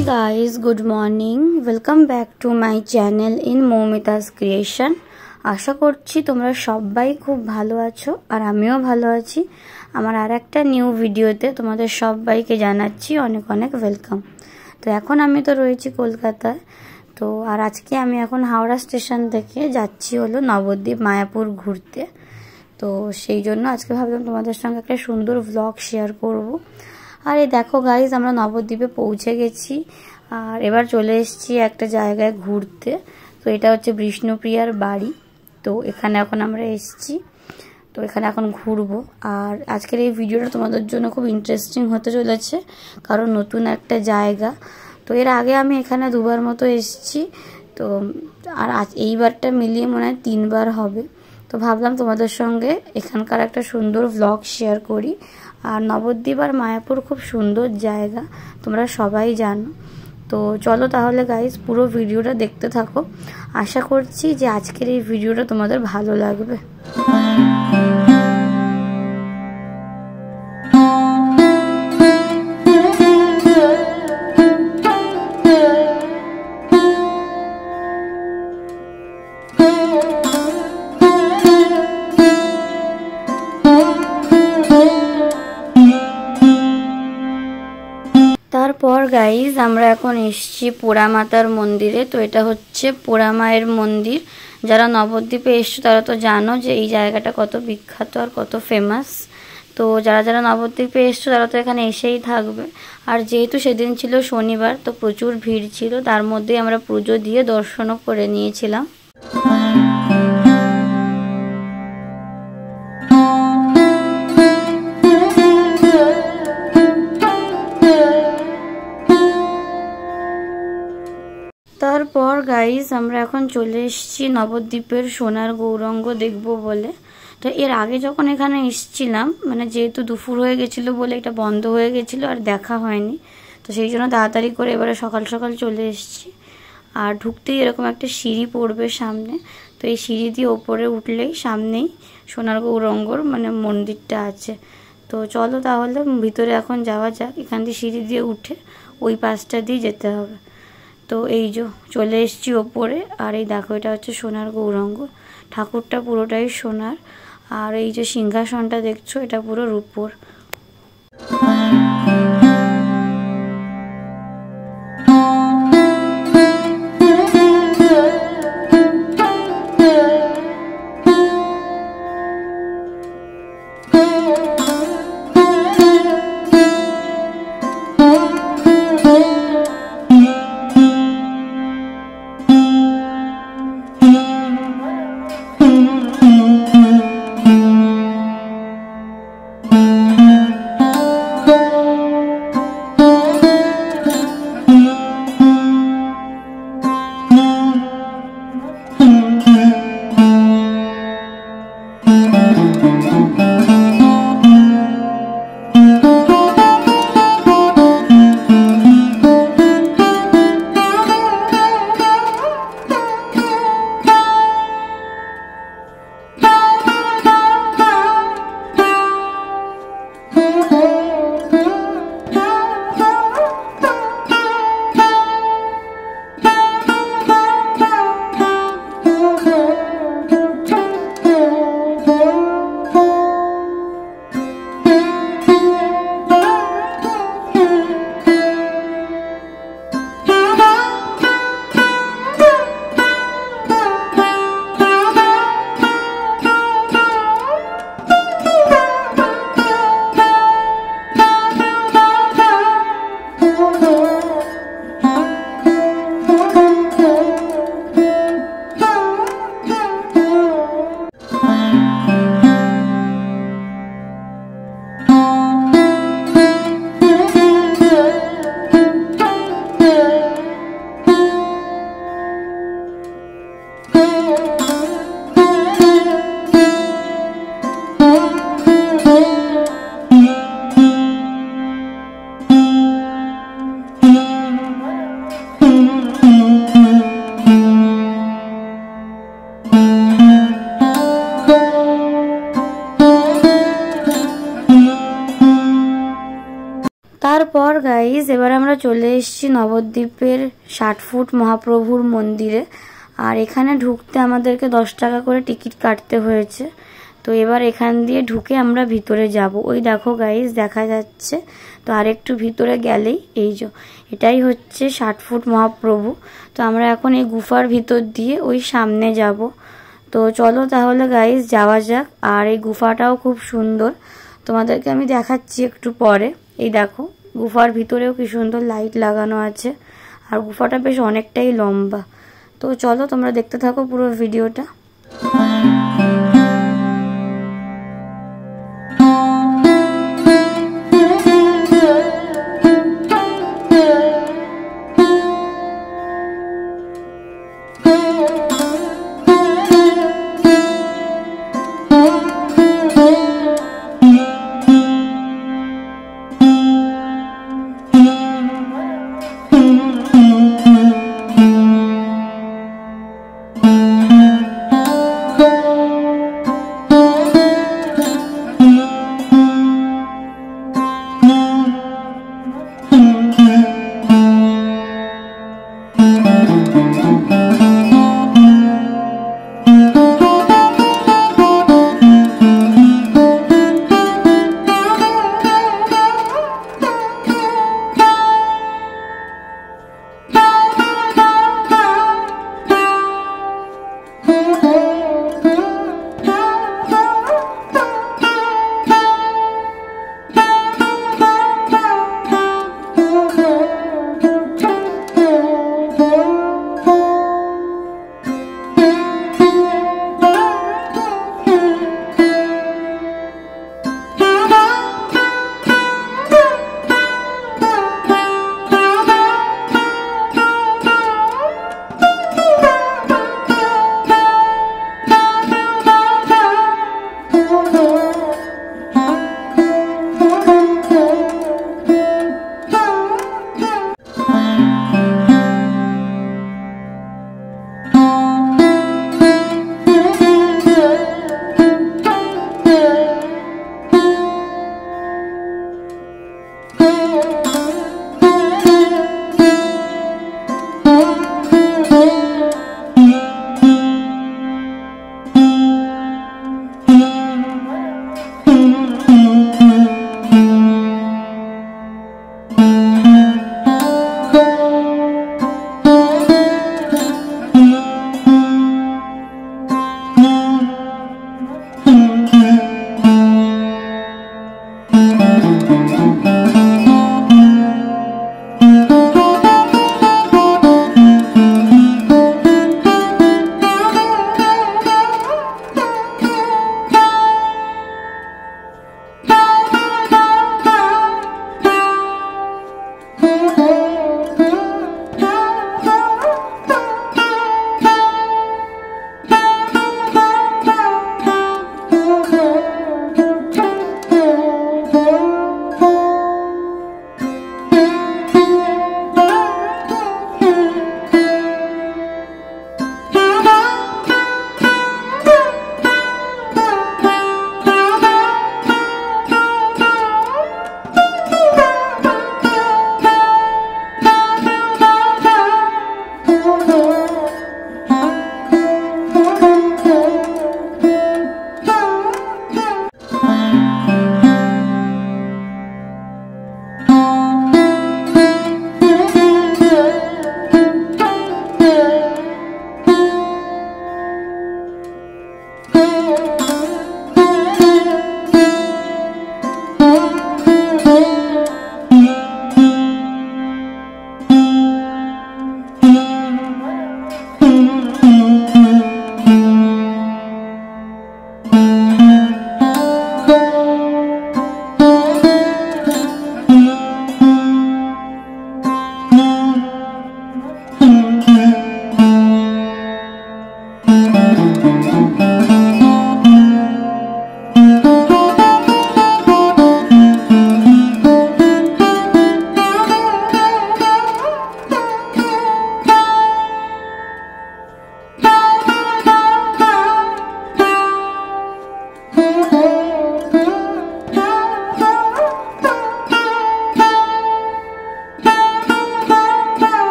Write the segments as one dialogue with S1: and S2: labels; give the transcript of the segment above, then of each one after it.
S1: Hey guys, good morning. Welcome back to my channel in Momita's Creation. আশা করছি তোমরা সবাই খুব ভালো আছো আর আমিও ভালো আছি। আমার আরেকটা নিউ ভিডিওতে তোমাদের সবাইকে জানাচ্ছি অনেক অনেক ওয়েলকাম। তো এখন আমি তো রয়েছি কলকাতায়। তো আর আজকে আমি এখন হাওড়া স্টেশন থেকে যাচ্ছি হলো নবদ্বীপ মায়াপুর ঘুরতে। তো সেই জন্য আজকে ভাবলাম তোমাদের সঙ্গে একটা সুন্দর ব্লগ শেয়ার করব। আর এই দেখো গাইজ, আমরা নবদ্বীপে পৌঁছে গেছি আর এবার চলে এসেছি একটা জায়গায় ঘুরতে। তো এটা হচ্ছে বিষ্ণুপ্রিয়ার বাড়ি। তো এখানে এখন আমরা এসেছি, তো এখানে এখন ঘুরবো। আর আজকের এই ভিডিওটা তোমাদের জন্য খুব ইন্টারেস্টিং হতে চলেছে, কারণ নতুন একটা জায়গা। তো এর আগে আমি এখানে দুবার মতো এসেছি, তো আর এইবারটা মিলিয়ে মনে হয় 3বার হবে। তো ভাবলাম তোমাদের সঙ্গে এখানকার একটা সুন্দর ব্লগ শেয়ার করি। আর নবদ্বীপ আর মায়াপুর খুব সুন্দর জায়গা, তোমরা সবাই জানো। তো চলো তাহলে গাইজ পুরো ভিডিওটা দেখতে থাকো। আশা করছি যে আজকের এই ভিডিওটা তোমাদের ভালো লাগবে। তারপর গাইজ আমরা এখন এসেছি পোড়ামাতার মন্দিরে। তো এটা হচ্ছে পোড়ামায়ের মন্দির। যারা নবদ্বীপে এসছো তারা তো জানো যে এই জায়গাটা কত বিখ্যাত আর কত ফেমাস। তো যারা যারা নবদ্বীপে এসছো তারা তো এখানে এসেই থাকবে। আর যেহেতু সেদিন ছিল শনিবার, তো প্রচুর ভিড় ছিল, তার মধ্যেই আমরা পুজো দিয়ে দর্শনও করে নিয়েছিলাম। তারপর গাইজ আমরা এখন চলে এসেছি নবদ্বীপের সোনার গৌরাঙ্গ দেখব বলে। তো এর আগে যখন এখানে এসেছিলাম, মানে যেহেতু দুপুর হয়ে গেছিলো বলে এটা বন্ধ হয়ে গেছিলো আর দেখা হয়নি, তো সেই জন্য তাড়াতাড়ি করে এবারে সকাল সকাল চলে এসেছি। আর ঢুকতেই এরকম একটা সিঁড়ি পড়বে সামনে, তো এই সিঁড়ি দিয়ে ওপরে উঠলেই সামনেই সোনার গৌরাঙ্গর মানে মন্দিরটা আছে। তো চলো তাহলে ভিতরে এখন যাওয়া যাক। এখান দিয়ে সিঁড়ি দিয়ে উঠে ওই পাশটা দিয়ে যেতে হবে। তো এই যে চলে এসেছি ওপরে। আর এই দেখো, এটা হচ্ছে সোনার গৌরাঙ্গ, ঠাকুরটা পুরোটাই সোনার। আর এই যে সিংহাসনটা দেখছো, এটা পুরো রূপোর। তারপর গাইজ এবার আমরা চলে এসেছি নবদ্বীপের 60 ফুট মহাপ্রভুর মন্দিরে। আর এখানে ঢুকতে আমাদেরকে 10 টাকা করে টিকিট কাটতে হয়েছে। তো এবার এখান দিয়ে ঢুকে আমরা ভিতরে যাব। ওই দেখো গাইজ দেখা যাচ্ছে। তো আরেকটু ভিতরে গেলেই এই যে এটাই হচ্ছে 60 ফুট মহাপ্রভু। তো আমরা এখন এই গুফার ভিতর দিয়ে ওই সামনে যাব। তো চলো তাহলে গাইজ যাওয়া যাক। আর এই গুফাটাও খুব সুন্দর, তোমাদেরকে আমি দেখাচ্ছি একটু পরে। এই দেখো গুফার ভিতরেও কি সুন্দর লাইট লাগানো আছে। আর গুফাটা বেশ অনেকটাই লম্বা। তো চলো তোমরা দেখতে থাকো পুরো ভিডিওটা।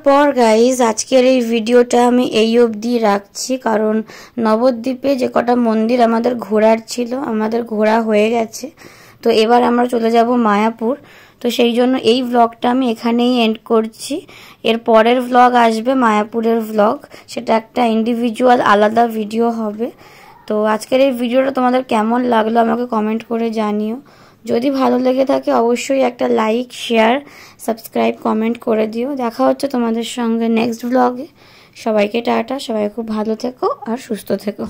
S1: পর গাইজ আজকের এই ভিডিওটা আমি এই অবধি রাখছি, কারণ নবদ্বীপে যে কটা মন্দির আমাদের ঘোরার ছিল আমাদের ঘোরা হয়ে গেছে। তো এবার আমরা চলে যাব মায়াপুর। তো সেই জন্য এই ব্লগটা আমি এখানেই এন্ড করছি। এর পরের ব্লগ আসবে মায়াপুরের ব্লগ, সেটা একটা ইন্ডিভিজুয়াল আলাদা ভিডিও হবে। তো আজকের এই ভিডিওটা তোমাদের কেমন লাগলো আমাকে কমেন্ট করে জানিও। যদি ভালো লেগে থাকে অবশ্যই একটা লাইক, শেয়ার, সাবস্ক্রাইব, কমেন্ট করে দিও। দেখা হচ্ছে তোমাদের সঙ্গে নেক্সট ব্লগে। সবাইকে টাটা, সবাই খুব ভালো থেকো আর সুস্থ থেকো।